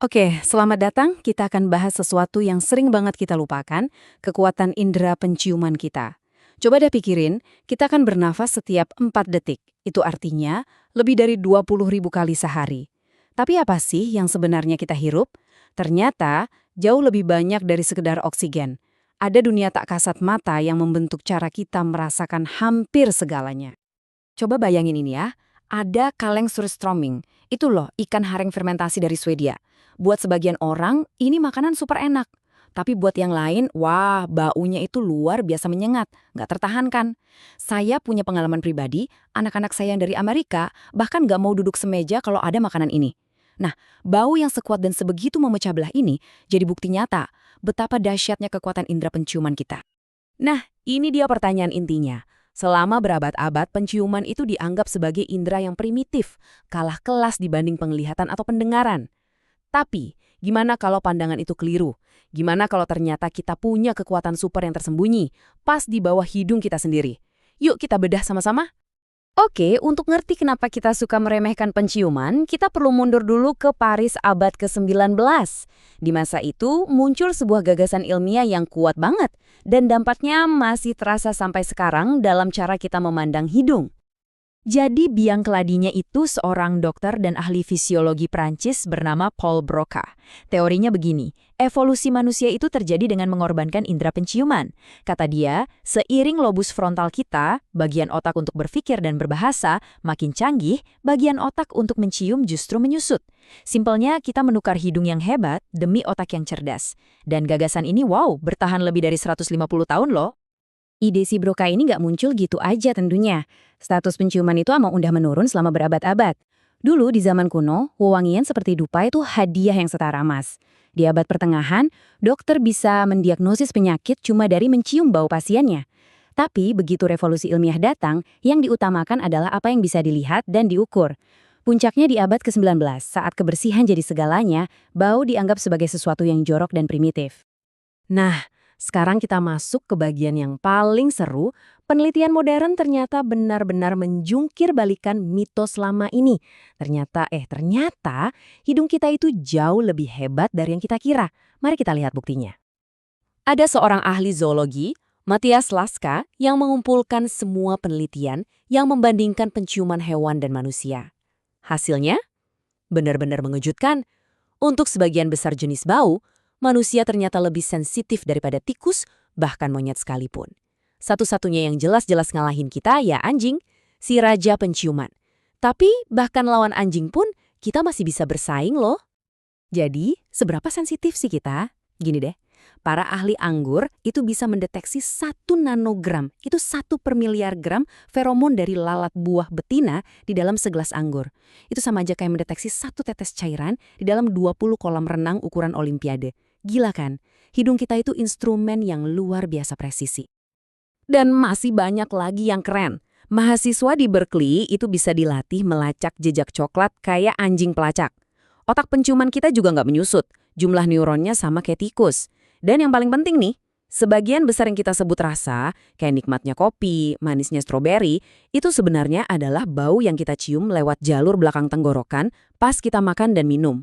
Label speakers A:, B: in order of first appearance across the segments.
A: Oke, selamat datang. Kita akan bahas sesuatu yang sering banget kita lupakan, kekuatan indera penciuman kita. Coba deh pikirin, kita akan bernafas setiap 4 detik. Itu artinya lebih dari 20.000 kali sehari. Tapi apa sih yang sebenarnya kita hirup? Ternyata jauh lebih banyak dari sekedar oksigen. Ada dunia tak kasat mata yang membentuk cara kita merasakan hampir segalanya. Coba bayangin ini ya, ada kaleng surströmming. Itu loh, ikan hareng fermentasi dari Swedia. Buat sebagian orang, ini makanan super enak. Tapi buat yang lain, wah, baunya itu luar biasa menyengat, nggak tertahankan. Saya punya pengalaman pribadi, anak-anak saya yang dari Amerika bahkan nggak mau duduk semeja kalau ada makanan ini. Nah, bau yang sekuat dan sebegitu memecah belah ini jadi bukti nyata betapa dahsyatnya kekuatan indera penciuman kita. Nah, ini dia pertanyaan intinya. Selama berabad-abad, penciuman itu dianggap sebagai indera yang primitif, kalah kelas dibanding penglihatan atau pendengaran. Tapi, gimana kalau pandangan itu keliru? Gimana kalau ternyata kita punya kekuatan super yang tersembunyi, pas di bawah hidung kita sendiri? Yuk kita bedah sama-sama. Oke, untuk ngerti kenapa kita suka meremehkan penciuman, kita perlu mundur dulu ke Paris abad ke-19. Di masa itu, muncul sebuah gagasan ilmiah yang kuat banget, dan dampaknya masih terasa sampai sekarang dalam cara kita memandang hidung. Jadi biang keladinya itu seorang dokter dan ahli fisiologi Prancis bernama Paul Broca. Teorinya begini, evolusi manusia itu terjadi dengan mengorbankan indera penciuman. Kata dia, seiring lobus frontal kita, bagian otak untuk berpikir dan berbahasa, makin canggih, bagian otak untuk mencium justru menyusut. Simpelnya, kita menukar hidung yang hebat demi otak yang cerdas. Dan gagasan ini bertahan lebih dari 150 tahun loh. Ide si Broca ini nggak muncul gitu aja tentunya. Status penciuman itu emang udah menurun selama berabad-abad. Dulu di zaman kuno, wewangian seperti dupa itu hadiah yang setara emas. Di abad pertengahan, dokter bisa mendiagnosis penyakit cuma dari mencium bau pasiennya. Tapi begitu revolusi ilmiah datang, yang diutamakan adalah apa yang bisa dilihat dan diukur. Puncaknya di abad ke-19, saat kebersihan jadi segalanya, bau dianggap sebagai sesuatu yang jorok dan primitif. Nah, sekarang kita masuk ke bagian yang paling seru. Penelitian modern ternyata benar-benar menjungkir balikan mitos lama ini. Ternyata hidung kita itu jauh lebih hebat dari yang kita kira. Mari kita lihat buktinya. Ada seorang ahli zoologi, Matthias Laska, yang mengumpulkan semua penelitian yang membandingkan penciuman hewan dan manusia. Hasilnya benar-benar mengejutkan. Untuk sebagian besar jenis bau, manusia ternyata lebih sensitif daripada tikus, bahkan monyet sekalipun. Satu-satunya yang jelas-jelas ngalahin kita ya anjing, si raja penciuman. Tapi bahkan lawan anjing pun kita masih bisa bersaing loh. Jadi, seberapa sensitif sih kita? Gini deh, para ahli anggur itu bisa mendeteksi 1 nanogram, itu 1/1.000.000 gram feromon dari lalat buah betina di dalam segelas anggur. Itu sama aja kayak mendeteksi 1 tetes cairan di dalam 20 kolam renang ukuran olimpiade. Gila kan? Hidung kita itu instrumen yang luar biasa presisi. Dan masih banyak lagi yang keren. Mahasiswa di Berkeley itu bisa dilatih melacak jejak coklat kayak anjing pelacak. Otak penciuman kita juga nggak menyusut. Jumlah neuronnya sama kayak tikus. Dan yang paling penting nih, sebagian besar yang kita sebut rasa, kayak nikmatnya kopi, manisnya stroberi, itu sebenarnya adalah bau yang kita cium lewat jalur belakang tenggorokan pas kita makan dan minum.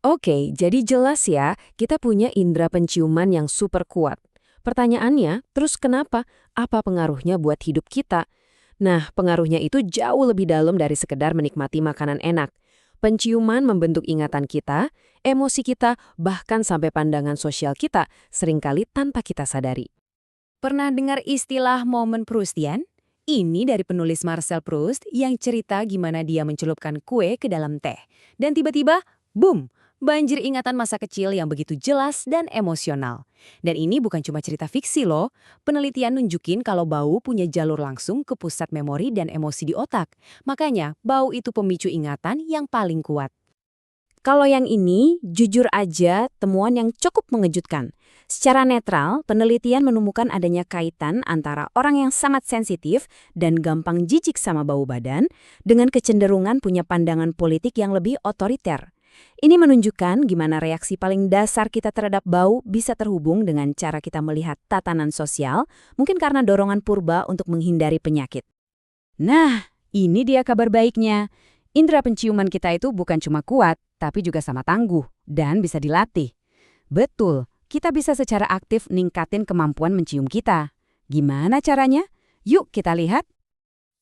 A: Oke, jadi jelas ya, kita punya indera penciuman yang super kuat. Pertanyaannya, terus kenapa? Apa pengaruhnya buat hidup kita? Nah, pengaruhnya itu jauh lebih dalam dari sekedar menikmati makanan enak. Penciuman membentuk ingatan kita, emosi kita, bahkan sampai pandangan sosial kita, seringkali tanpa kita sadari. Pernah dengar istilah momen Proustian? Ini dari penulis Marcel Proust yang cerita gimana dia mencelupkan kue ke dalam teh. Dan tiba-tiba, boom! Banjir ingatan masa kecil yang begitu jelas dan emosional. Dan ini bukan cuma cerita fiksi loh. Penelitian nunjukin kalau bau punya jalur langsung ke pusat memori dan emosi di otak. Makanya, bau itu pemicu ingatan yang paling kuat. Kalau yang ini, jujur aja, temuan yang cukup mengejutkan. Secara netral, penelitian menemukan adanya kaitan antara orang yang sangat sensitif dan gampang jijik sama bau badan dengan kecenderungan punya pandangan politik yang lebih otoriter. Ini menunjukkan gimana reaksi paling dasar kita terhadap bau bisa terhubung dengan cara kita melihat tatanan sosial, mungkin karena dorongan purba untuk menghindari penyakit. Nah, ini dia kabar baiknya. Indera penciuman kita itu bukan cuma kuat, tapi juga sama tangguh dan bisa dilatih. Betul, kita bisa secara aktif ningkatin kemampuan mencium kita. Gimana caranya? Yuk kita lihat.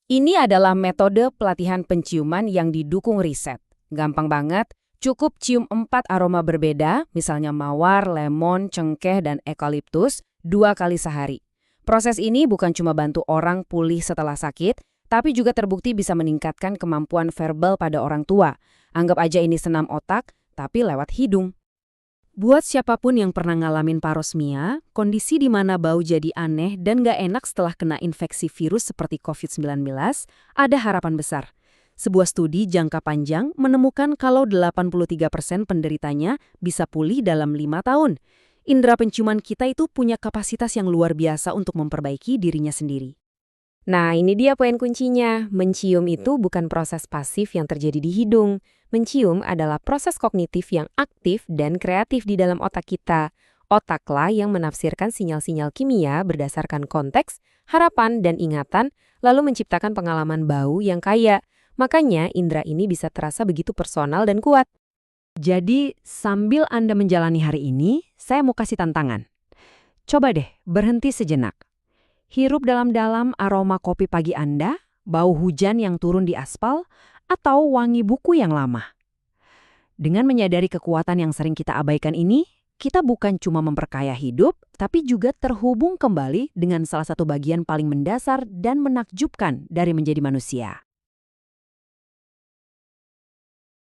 A: Ini adalah metode pelatihan penciuman yang didukung riset. Gampang banget, cukup cium 4 aroma berbeda, misalnya mawar, lemon, cengkeh, dan eukaliptus, 2 kali sehari. Proses ini bukan cuma bantu orang pulih setelah sakit, tapi juga terbukti bisa meningkatkan kemampuan verbal pada orang tua. Anggap aja ini senam otak, tapi lewat hidung. Buat siapapun yang pernah ngalamin parosmia, kondisi di mana bau jadi aneh dan gak enak setelah kena infeksi virus seperti COVID-19, ada harapan besar. Sebuah studi jangka panjang menemukan kalau 83% penderitanya bisa pulih dalam 5 tahun. Indera penciuman kita itu punya kapasitas yang luar biasa untuk memperbaiki dirinya sendiri. Nah, ini dia poin kuncinya. Mencium itu bukan proses pasif yang terjadi di hidung. Mencium adalah proses kognitif yang aktif dan kreatif di dalam otak kita. Otaklah yang menafsirkan sinyal-sinyal kimia berdasarkan konteks, harapan, dan ingatan, lalu menciptakan pengalaman bau yang kaya. Makanya, indera ini bisa terasa begitu personal dan kuat. Jadi, sambil Anda menjalani hari ini, saya mau kasih tantangan. Coba deh, berhenti sejenak. Hirup dalam-dalam aroma kopi pagi Anda, bau hujan yang turun di aspal, atau wangi buku yang lama. Dengan menyadari kekuatan yang sering kita abaikan ini, kita bukan cuma memperkaya hidup, tapi juga terhubung kembali dengan salah satu bagian paling mendasar dan menakjubkan dari menjadi manusia.